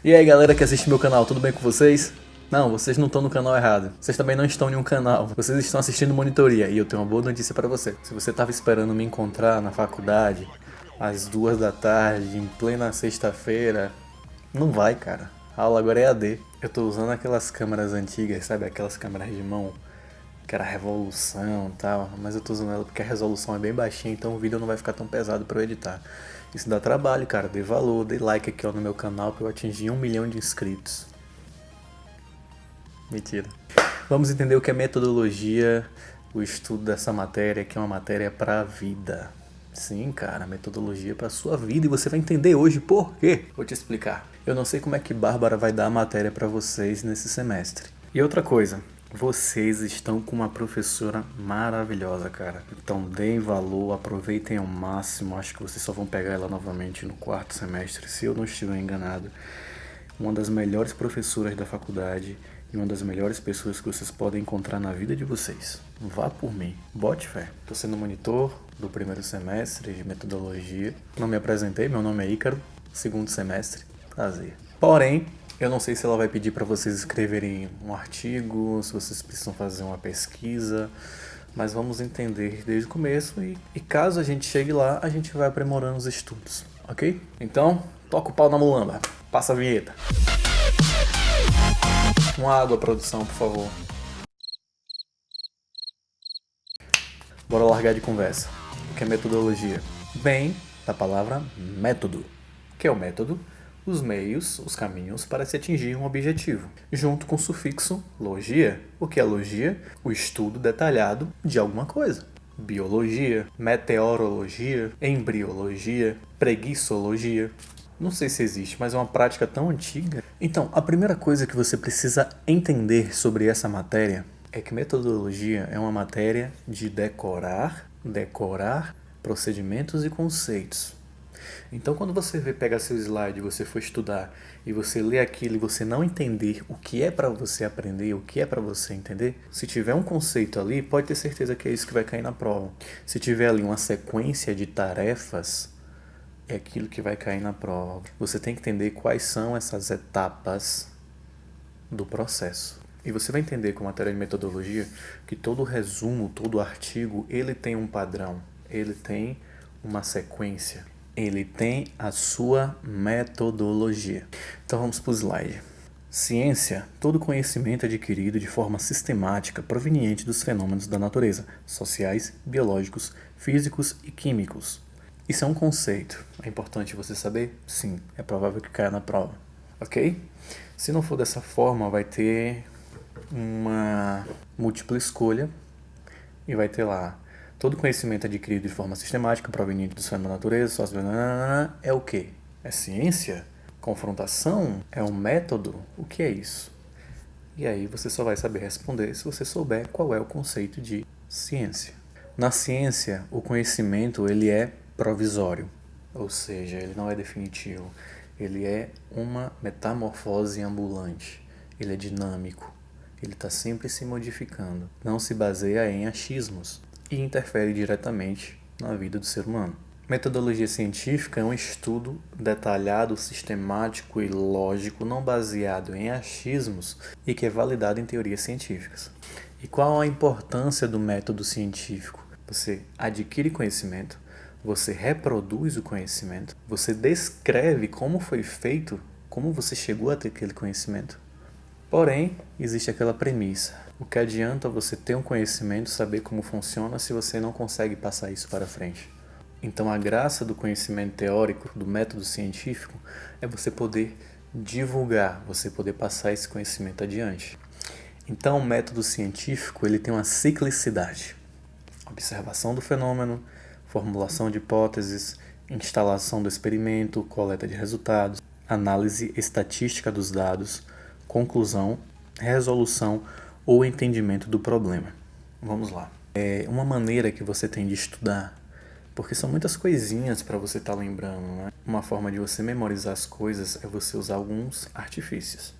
E aí galera que assiste meu canal, tudo bem com vocês? Não, vocês não estão no canal errado. Vocês também não estão em um canal. Vocês estão assistindo Monitoria. E eu tenho uma boa notícia pra você. Se você estava esperando me encontrar na faculdade às 2 da tarde, em plena sexta-feira, não vai, cara. A aula agora é AD. Eu tô usando aquelas câmeras antigas, sabe? Aquelas câmeras de mão, que era revolução e tal. Mas eu tô usando ela porque a resolução é bem baixinha, então o vídeo não vai ficar tão pesado pra eu editar. Isso dá trabalho, cara. Dê valor, dê like aqui ó, no meu canal pra eu atingir 1 milhão de inscritos. Mentira. Vamos entender o que é metodologia, o estudo dessa matéria, que é uma matéria pra vida. Sim, cara, metodologia pra sua vida e você vai entender hoje por quê. Vou te explicar. Eu não sei como é que Bárbara vai dar a matéria pra vocês nesse semestre. E outra coisa, vocês estão com uma professora maravilhosa, cara. Então deem valor, aproveitem ao máximo. Acho que vocês só vão pegar ela novamente no 4º semestre, se eu não estiver enganado. Uma das melhores professoras da faculdade e uma das melhores pessoas que vocês podem encontrar na vida de vocês. Vá por mim, bote fé. Tô sendo monitor do 1º semestre de metodologia. Não me apresentei, meu nome é Ícaro, 2º semestre, prazer. Porém, eu não sei se ela vai pedir para vocês escreverem um artigo, se vocês precisam fazer uma pesquisa, mas vamos entender desde o começo e caso a gente chegue lá, a gente vai aprimorando os estudos, ok? Então, toca o pau na mulamba, passa a vinheta. Uma água, produção, por favor. Bora largar de conversa. O que é metodologia? Vem da palavra método. O que é o método? Os meios, os caminhos para se atingir um objetivo, junto com o sufixo logia. O que é logia? O estudo detalhado de alguma coisa. Biologia, meteorologia, embriologia, preguiçologia. Não sei se existe, mas é uma prática tão antiga. Então, a primeira coisa que você precisa entender sobre essa matéria é que metodologia é uma matéria de decorar procedimentos e conceitos. Então, quando você pegar seu slide, você for estudar e você ler aquilo e você não entender o que é para você aprender, o que é para você entender, se tiver um conceito ali, pode ter certeza que é isso que vai cair na prova. Se tiver ali uma sequência de tarefas, é aquilo que vai cair na prova. Você tem que entender quais são essas etapas do processo. E você vai entender com a matéria de metodologia que todo resumo, todo artigo, ele tem um padrão, ele tem uma sequência, ele tem a sua metodologia. Então vamos para o slide. Ciência, todo conhecimento adquirido de forma sistemática proveniente dos fenômenos da natureza, sociais, biológicos, físicos e químicos. Isso é um conceito. É importante você saber? Sim, é provável que caia na prova. Ok? Se não for dessa forma, vai ter uma múltipla escolha e vai ter lá todo conhecimento adquirido de forma sistemática proveniente dos fenômenos da natureza, sociais, é o quê? É ciência? Confrontação? É um método? O que é isso? E aí você só vai saber responder se você souber qual é o conceito de ciência. Na ciência, o conhecimento ele é provisório, ou seja, ele não é definitivo. Ele é uma metamorfose ambulante. Ele é dinâmico. Ele está sempre se modificando. Não se baseia em achismos e interfere diretamente na vida do ser humano. Metodologia científica é um estudo detalhado, sistemático e lógico, não baseado em achismos e que é validado em teorias científicas. E qual a importância do método científico? Você adquire conhecimento, você reproduz o conhecimento, você descreve como foi feito, como você chegou a ter aquele conhecimento. Porém, existe aquela premissa. O que adianta você ter um conhecimento, saber como funciona, se você não consegue passar isso para frente? Então, a graça do conhecimento teórico, do método científico, é você poder divulgar, você poder passar esse conhecimento adiante. Então, o método científico ele tem uma ciclicidade. Observação do fenômeno, formulação de hipóteses, instalação do experimento, coleta de resultados, análise estatística dos dados, conclusão, resolução ou entendimento do problema. Vamos lá. É uma maneira que você tem de estudar, porque são muitas coisinhas para você estar lembrando, né? Uma forma de você memorizar as coisas é você usar alguns artifícios.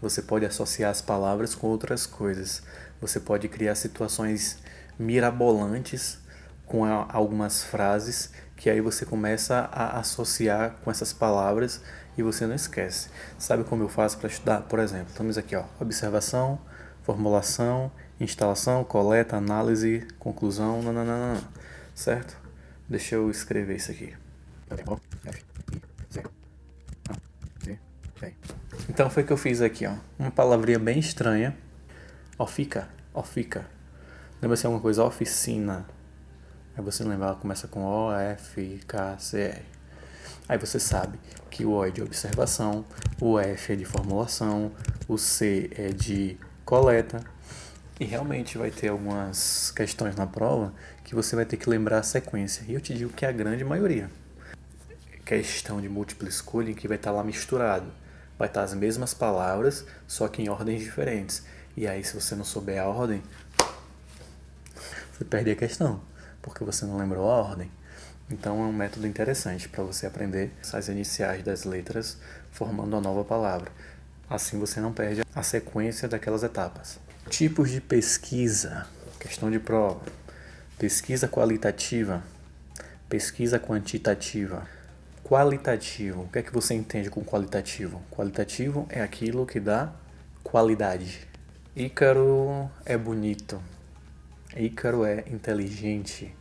Você pode associar as palavras com outras coisas. Você pode criar situações mirabolantes com algumas frases que aí você começa a associar com essas palavras e você não esquece. Sabe como eu faço para estudar? Por exemplo, estamos aqui, ó, observação, formulação, instalação, coleta, análise, conclusão, nananana, certo? Deixa eu escrever isso aqui. Então foi o que eu fiz aqui, ó. Uma palavrinha bem estranha. Ofica. Lembra se é alguma coisa? Oficina. Aí você lembra, ela começa com O, F, K, C, R. Aí você sabe que o O é de observação, o F é de formulação, o C é de coleta. E realmente vai ter algumas questões na prova que você vai ter que lembrar a sequência. E eu te digo que é a grande maioria. Questão de múltipla escolha em que vai estar lá misturado. Vai estar as mesmas palavras, só que em ordens diferentes. E aí, se você não souber a ordem, você perde a questão, porque você não lembrou a ordem. Então é um método interessante para você aprender as iniciais das letras formando uma nova palavra. Assim você não perde a sequência daquelas etapas. Tipos de pesquisa. Questão de prova. Pesquisa qualitativa. Pesquisa quantitativa. Qualitativo. O que é que você entende com qualitativo? Qualitativo é aquilo que dá qualidade. Ícaro é bonito. Ícaro é inteligente.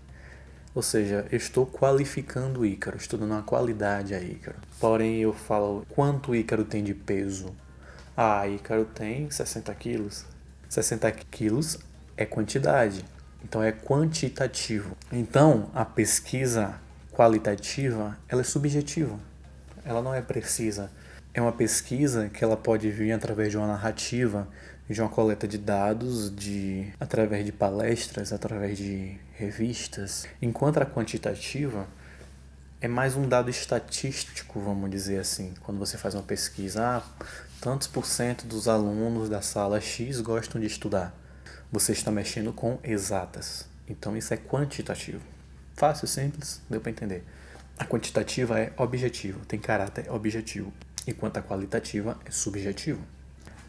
Ou seja, eu estou qualificando o Ícaro, estou dando uma qualidade a Ícaro. Porém, eu falo, quanto Ícaro tem de peso? Ah, Ícaro tem 60 quilos. 60 quilos é quantidade, então é quantitativo. Então, a pesquisa qualitativa, ela é subjetiva, ela não é precisa. É uma pesquisa que ela pode vir através de uma narrativa, de uma coleta de dados, através de palestras, através de revistas. Enquanto a quantitativa é mais um dado estatístico, vamos dizer assim. Quando você faz uma pesquisa, tantos por cento dos alunos da sala X gostam de estudar. Você está mexendo com exatas. Então isso é quantitativo. Fácil, simples, deu para entender. A quantitativa é objetivo, tem caráter objetivo, enquanto a qualitativa é subjetivo.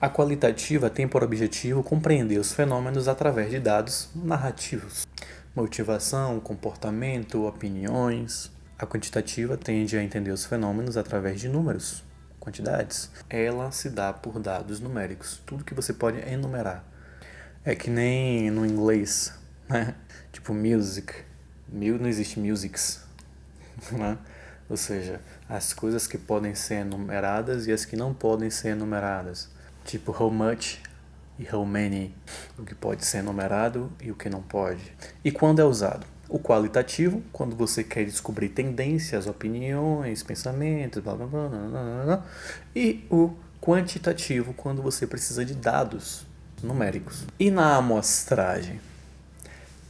A qualitativa tem por objetivo compreender os fenômenos através de dados narrativos, motivação, comportamento, opiniões. A quantitativa tende a entender os fenômenos através de números, quantidades. Ela se dá por dados numéricos, tudo que você pode enumerar. É que nem no inglês, né? Tipo music, não existe musics, né? Ou seja, as coisas que podem ser enumeradas e as que não podem ser enumeradas. Tipo how much e how many, o que pode ser enumerado e o que não pode. E quando é usado? O qualitativo, quando você quer descobrir tendências, opiniões, pensamentos, blá blá blá, blá, blá, blá. E o quantitativo, quando você precisa de dados numéricos. E na amostragem?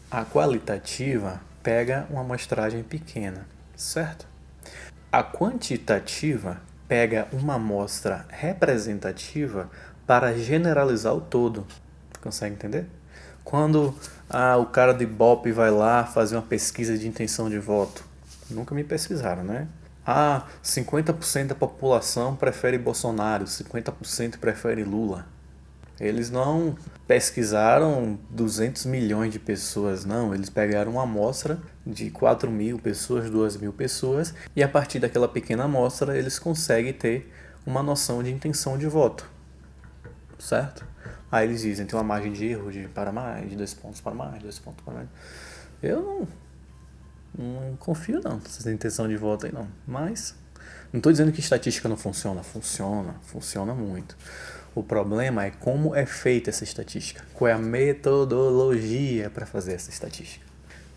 A qualitativa pega uma amostragem pequena, certo? A quantitativa pega uma amostra representativa para generalizar o todo. Consegue entender? Quando o cara do Ibope vai lá fazer uma pesquisa de intenção de voto, nunca me pesquisaram, né? 50% da população prefere Bolsonaro, 50% prefere Lula. Eles não pesquisaram 200 milhões de pessoas, não. Eles pegaram uma amostra de 4 mil pessoas, 2 mil pessoas, e a partir daquela pequena amostra eles conseguem ter uma noção de intenção de voto, certo? Aí eles dizem, tem uma margem de erro para mais, de 2 pontos para mais, 2 pontos para mais. Eu não confio não nessa intenção de voto aí não, mas não estou dizendo que estatística não funciona, funciona muito. O problema é como é feita essa estatística, qual é a metodologia para fazer essa estatística.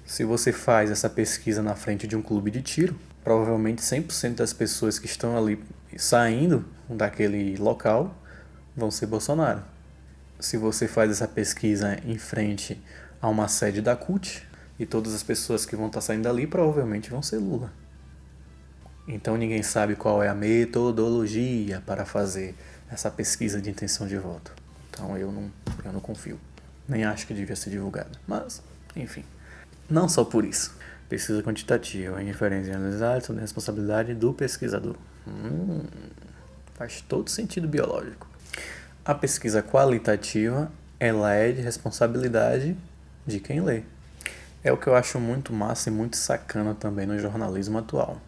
Se você faz essa pesquisa na frente de um clube de tiro, provavelmente 100% das pessoas que estão ali saindo daquele local vão ser Bolsonaro. Se você faz essa pesquisa em frente a uma sede da CUT, e todas as pessoas que vão estar saindo dali provavelmente vão ser Lula. Então ninguém sabe qual é a metodologia para fazer essa pesquisa de intenção de voto. Então eu não confio. Nem acho que devia ser divulgada. Mas, enfim. Não só por isso. Pesquisa quantitativa, inferência e análise são de responsabilidade do pesquisador. Faz todo sentido biológico. A pesquisa qualitativa, ela é de responsabilidade de quem lê. É o que eu acho muito massa e muito sacana também no jornalismo atual.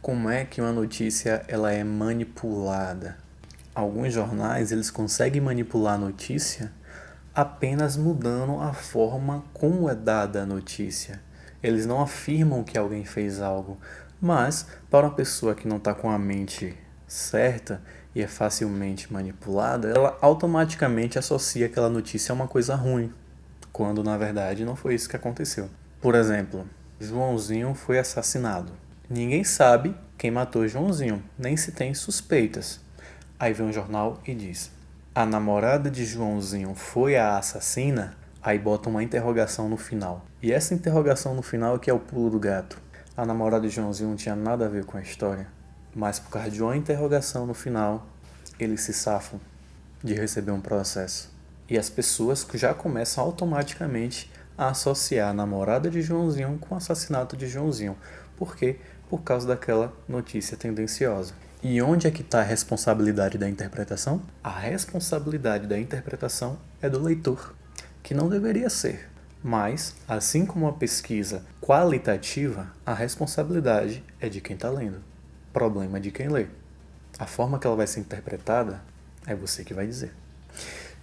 Como é que uma notícia ela é manipulada? Alguns jornais eles conseguem manipular a notícia apenas mudando a forma como é dada a notícia. Eles não afirmam que alguém fez algo, mas para uma pessoa que não está com a mente certa e é facilmente manipulada, ela automaticamente associa aquela notícia a uma coisa ruim, quando na verdade não foi isso que aconteceu. Por exemplo, Joãozinho foi assassinado. Ninguém sabe quem matou Joãozinho, nem se tem suspeitas. Aí vem um jornal e diz: a namorada de Joãozinho foi a assassina? Aí bota uma interrogação no final. E essa interrogação no final é que é o pulo do gato. A namorada de Joãozinho não tinha nada a ver com a história, mas por causa de uma interrogação no final, eles se safam de receber um processo. E as pessoas já começam automaticamente a associar a namorada de Joãozinho com o assassinato de Joãozinho. Por quê? Por causa daquela notícia tendenciosa. E onde é que está a responsabilidade da interpretação? A responsabilidade da interpretação é do leitor, que não deveria ser. Mas, assim como a pesquisa qualitativa, a responsabilidade é de quem está lendo. Problema de quem lê. A forma que ela vai ser interpretada é você que vai dizer.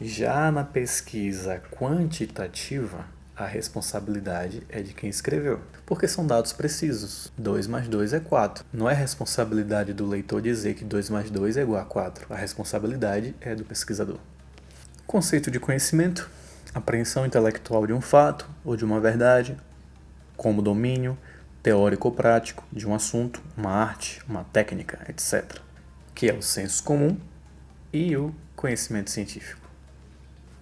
Já na pesquisa quantitativa, a responsabilidade é de quem escreveu, porque são dados precisos. 2 mais 2 é 4. Não é responsabilidade do leitor dizer que 2 mais 2 é igual a 4. A responsabilidade é do pesquisador. Conceito de conhecimento: apreensão intelectual de um fato ou de uma verdade, como domínio teórico ou prático de um assunto, uma arte, uma técnica, etc., que é o senso comum e o conhecimento científico.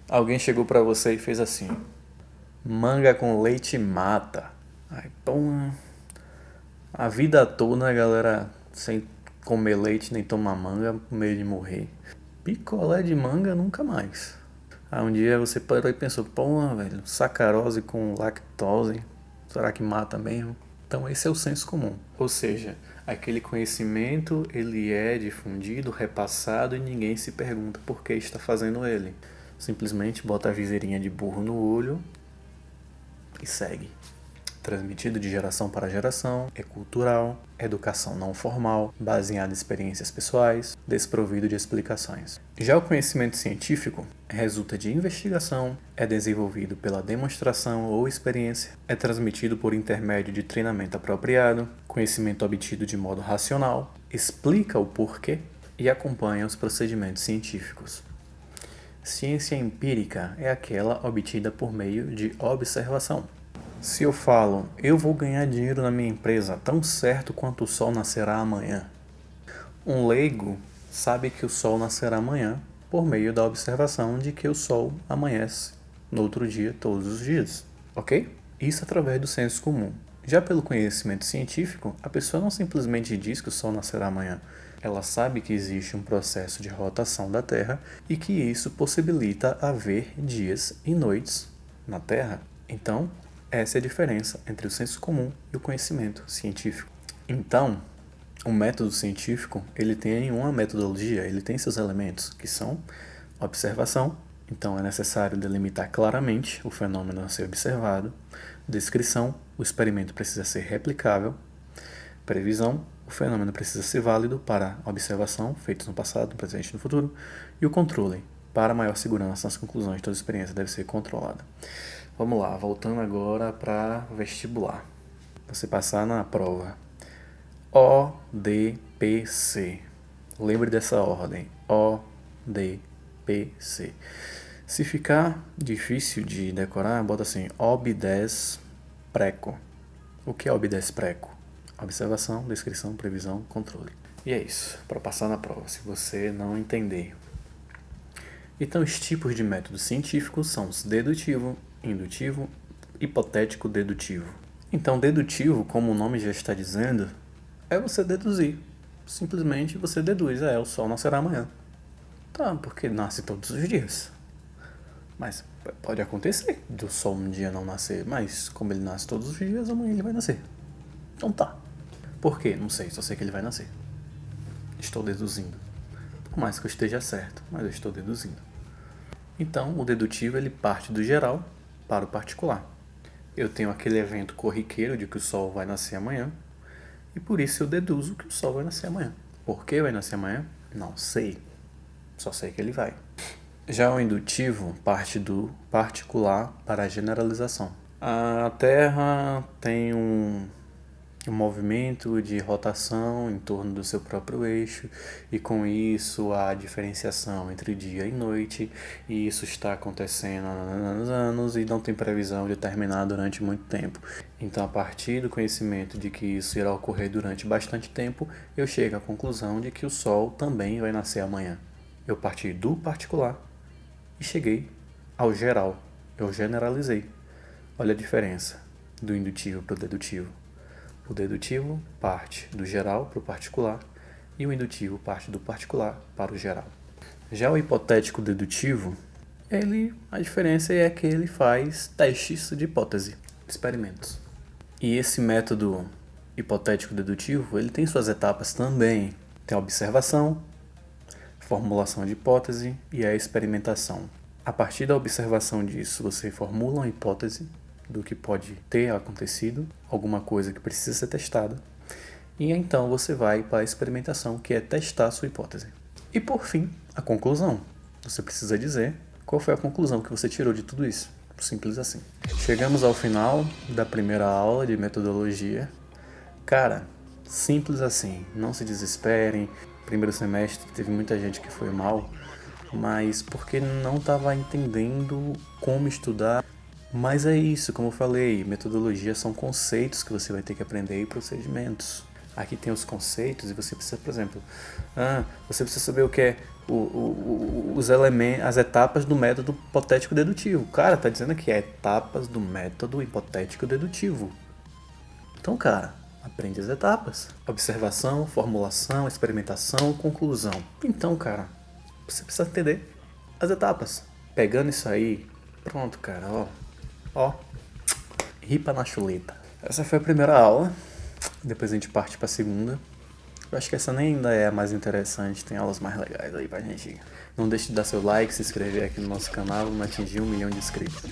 Alguém chegou para você e fez assim: manga com leite mata. Ai, pão. A vida toda a galera sem comer leite nem tomar manga, com medo de morrer. Picolé de manga nunca mais. Aí um dia você parou e pensou: pô, velho, sacarose com lactose, será que mata mesmo? Então esse é o senso comum. Ou seja, aquele conhecimento ele é difundido, repassado e ninguém se pergunta por que está fazendo ele. Simplesmente bota a viseirinha de burro no olho e segue. Transmitido de geração para geração, é cultural, educação não formal, baseada em experiências pessoais, desprovido de explicações. Já o conhecimento científico resulta de investigação, é desenvolvido pela demonstração ou experiência, é transmitido por intermédio de treinamento apropriado, conhecimento obtido de modo racional, explica o porquê e acompanha os procedimentos científicos. Ciência empírica é aquela obtida por meio de observação. Se eu falo, eu vou ganhar dinheiro na minha empresa tão certo quanto o sol nascerá amanhã, um leigo sabe que o sol nascerá amanhã por meio da observação de que o sol amanhece no outro dia todos os dias, ok? Isso através do senso comum. Já pelo conhecimento científico, a pessoa não simplesmente diz que o sol nascerá amanhã. Ela sabe que existe um processo de rotação da Terra e que isso possibilita haver dias e noites na Terra. Então, essa é a diferença entre o senso comum e o conhecimento científico. Então, o método científico, ele tem uma metodologia, ele tem seus elementos, que são observação, então é necessário delimitar claramente o fenômeno a ser observado, descrição, o experimento precisa ser replicável, previsão, o fenômeno precisa ser válido para observação, feitos no passado, no presente e no futuro, e o controle, para maior segurança nas conclusões, toda experiência deve ser controlada. Vamos lá, voltando agora para vestibular. Você passar na prova. ODPC. Lembre dessa ordem. ODPC. Se ficar difícil de decorar, bota assim: obdes preco. O que é obdes preco? Observação, descrição, previsão, controle. E é isso, para passar na prova, se você não entender. Então, os tipos de métodos científicos são os dedutivo, indutivo, hipotético, dedutivo. Então, dedutivo, como o nome já está dizendo, é você deduzir. Simplesmente você deduz, o sol nascerá amanhã. Tá, porque nasce todos os dias. Mas pode acontecer do sol um dia não nascer, mas como ele nasce todos os dias, amanhã ele vai nascer. Então tá. Por quê? Não sei, só sei que ele vai nascer. Estou deduzindo. Por mais que eu esteja certo, mas eu estou deduzindo. Então, o dedutivo ele parte do geral para o particular. Eu tenho aquele evento corriqueiro de que o sol vai nascer amanhã, E por isso eu deduzo que o Sol vai nascer amanhã. Por que vai nascer amanhã? Não sei. Só sei que ele vai. Já o indutivo parte do particular para a generalização. A Terra tem um movimento de rotação em torno do seu próprio eixo, e com isso há diferenciação entre dia e noite, e isso está acontecendo há anos e não tem previsão de terminar durante muito tempo. Então, a partir do conhecimento de que isso irá ocorrer durante bastante tempo, eu chego à conclusão de que o Sol também vai nascer amanhã. Eu parti do particular e cheguei ao geral. Eu generalizei. Olha a diferença do indutivo para o dedutivo. O dedutivo parte do geral para o particular e o indutivo parte do particular para o geral. Já o hipotético dedutivo, a diferença é que ele faz testes de hipótese, experimentos. E esse método hipotético dedutivo, ele tem suas etapas também. Tem a observação, formulação de hipótese e a experimentação. A partir da observação disso, você formula uma hipótese do que pode ter acontecido, alguma coisa que precisa ser testada, e então você vai para a experimentação, que é testar a sua hipótese. E por fim, a conclusão. Você precisa dizer qual foi a conclusão que você tirou de tudo isso. Simples assim. Chegamos ao final da primeira aula de metodologia. Cara, simples assim. Não se desesperem. Primeiro semestre teve muita gente que foi mal, mas porque não estava entendendo como estudar. Mas é isso, como eu falei, metodologia são conceitos que você vai ter que aprender e procedimentos. Aqui tem os conceitos e você precisa, por exemplo, você precisa saber o que é os elementos, as etapas do método hipotético dedutivo. Cara, tá dizendo aqui, etapas do método hipotético dedutivo. Então, cara, aprende as etapas. Observação, formulação, experimentação, conclusão. Então, cara, você precisa entender as etapas. Pegando isso aí, pronto, cara, ó, ripa na chuleta. Essa foi a primeira aula, depois a gente parte para a segunda. Eu acho que essa nem ainda é a mais interessante, tem aulas mais legais aí pra gente. Não deixe de dar seu like, se inscrever aqui no nosso canal, vamos atingir 1 milhão de inscritos.